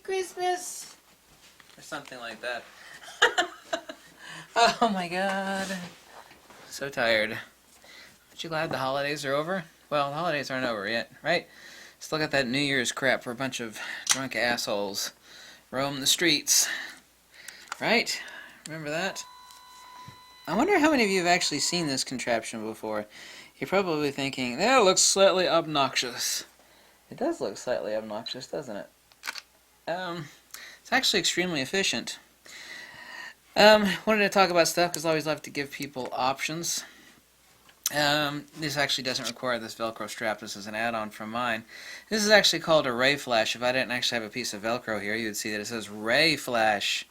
Christmas! Or something like that. Oh my god. So tired. Aren't you glad the holidays are over? Well, the holidays aren't over yet, right? Still got that New Year's crap where a bunch of drunk assholes roam the streets. Right? Remember that? I wonder how many of you have actually seen this contraption before. You're probably thinking, that looks slightly obnoxious. It does look slightly obnoxious, doesn't it? It's actually extremely efficient. Wanted to talk about stuff because I always love to give people options. This actually doesn't require this Velcro strap. This is an add-on from mine. This is actually called a Ray Flash. If I didn't actually have a piece of Velcro here, you would see that it says Ray Flash.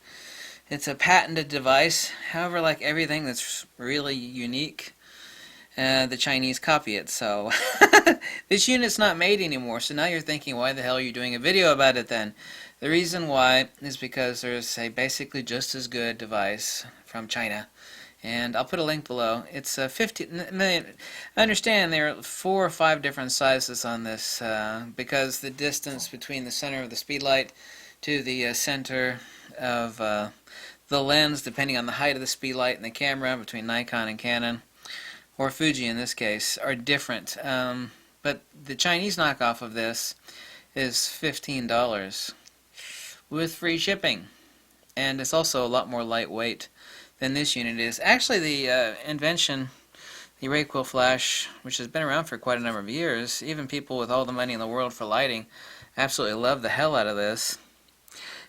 It's a patented device. However, like everything that's really unique, the Chinese copy it. So this unit's not made anymore. So now you're thinking, why the hell are you doing a video about it then? The reason why is because there's a basically just as good device from China. And I'll put a link below. It's 15. I understand there are 4 or 5 different sizes on this because the distance between the center of the speedlight to the center of the lens, depending on the height of the speedlight and the camera, between Nikon and Canon, or Fuji in this case, are different. But the Chinese knockoff of this is $15 with free shipping. And it's also a lot more lightweight than this unit is. Actually, the invention, the Rayquil Flash, which has been around for quite a number of years, even people with all the money in the world for lighting absolutely love the hell out of this,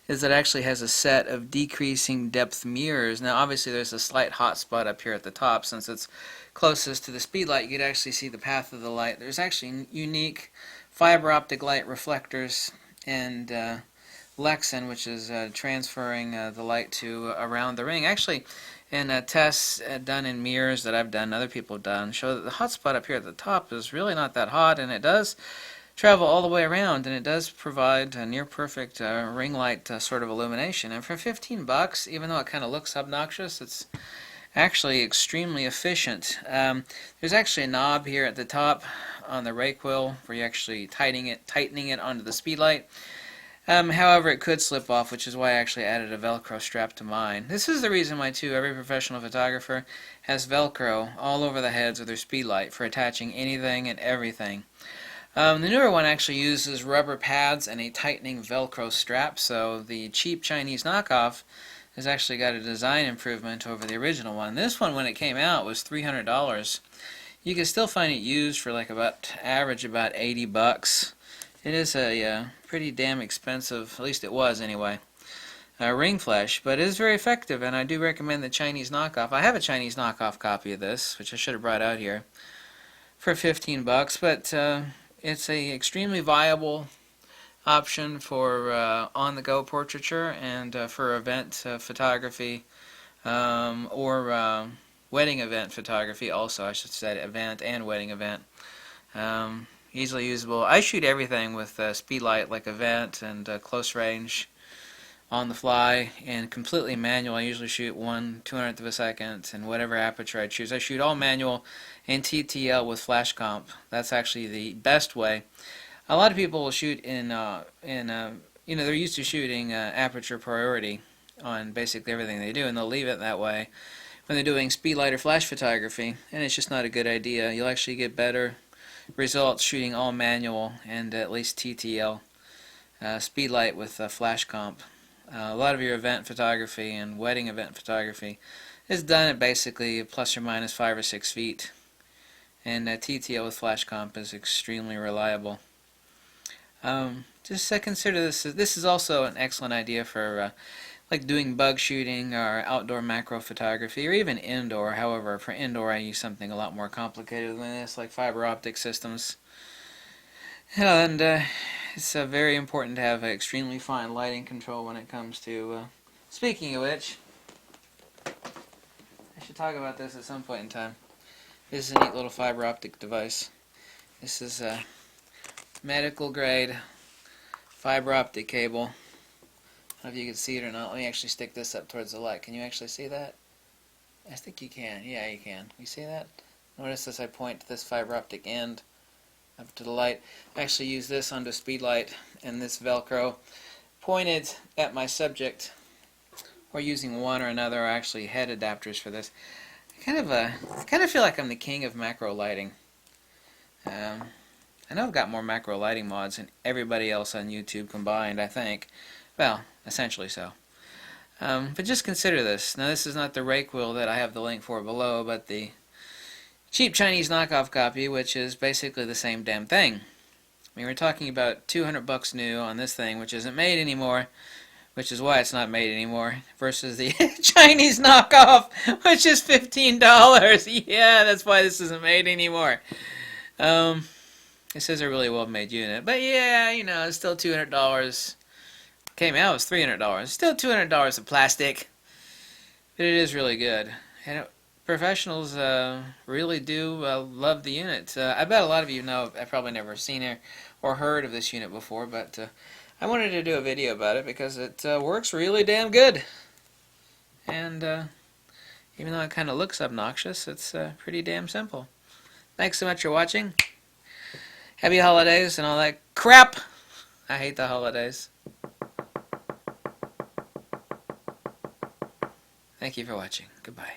is that it actually has a set of decreasing depth mirrors. Now obviously there's a slight hot spot up here at the top. Since it's closest to the speedlight, you could actually see the path of the light. There's actually unique fiber optic light reflectors and Lexan, which is transferring the light to around the ring. Actually, in tests done in mirrors that I've done, other people have done, show that the hot spot up here at the top is really not that hot, and it does travel all the way around, and it does provide a near perfect ring light sort of illumination. And for 15 bucks, even though it kind of looks obnoxious, it's actually extremely efficient. There's actually a knob here at the top on the Rayquil where you're actually tightening it onto the speedlight. However, it could slip off, which is why I actually added a Velcro strap to mine. This is the reason why, too, every professional photographer has Velcro all over the heads of their speedlight for attaching anything and everything. The newer one actually uses rubber pads and a tightening Velcro strap, so the cheap Chinese knockoff has actually got a design improvement over the original one. This one, when it came out, was $300. You can still find it used for like about 80 bucks. It is a pretty damn expensive, at least it was anyway, ring flash, but it is very effective, and I do recommend the Chinese knockoff. I have a Chinese knockoff copy of this, which I should have brought out here, for 15 bucks, but it's a extremely viable option for on-the-go portraiture and for event photography or wedding event photography also, I should say, event and wedding event. Easily usable. I shoot everything with speedlight, like event and close range, on the fly, and completely manual. I usually shoot 1/200th of a second, and whatever aperture I choose. I shoot all manual and TTL with flash comp. That's actually the best way. A lot of people will shoot they're used to shooting aperture priority on basically everything they do, and they'll leave it that way when they're doing speedlight or flash photography, and it's just not a good idea. You'll actually get better results shooting all manual and at least TTL speedlight with flash comp. A lot of your event photography and wedding event photography is done at basically plus or minus 5 or 6 feet, and TTL with flash comp is extremely reliable. Just consider this. This is also an excellent idea for like doing bug shooting or outdoor macro photography, or even indoor. However, for indoor I use something a lot more complicated than this, like fiber optic systems. And it's very important to have extremely fine lighting control when it comes to... Speaking of which, I should talk about this at some point in time. This is a neat little fiber optic device. This is a medical grade fiber optic cable. I don't know if you can see it or not. Let me actually stick this up towards the light. Can you actually see that? I think you can. Yeah, you can. You see that? Notice as I point this fiber optic end up to the light. I actually use this onto speedlight and this Velcro pointed at my subject, or using one or another, or actually head adapters for this, I kind of feel like I'm the king of macro lighting. I know I've got more macro lighting mods than everybody else on YouTube combined, I think. Well, essentially so. But just consider this. Now, this is not the rake wheel that I have the link for below, but the cheap Chinese knockoff copy, which is basically the same damn thing. I mean, we're talking about 200 bucks new on this thing, which isn't made anymore, which is why it's not made anymore, versus the Chinese knockoff, which is $15. Yeah, that's why this isn't made anymore. This is a really well-made unit, but yeah, you know, it's still $200. Came out, it was $300. Still $200 of plastic, but it is really good. And professionals really do love the unit. I bet a lot of you know, I've probably never seen it or heard of this unit before, but I wanted to do a video about it because it works really damn good. And even though it kind of looks obnoxious, it's pretty damn simple. Thanks so much for watching. Happy holidays and all that crap. I hate the holidays. Thank you for watching. Goodbye.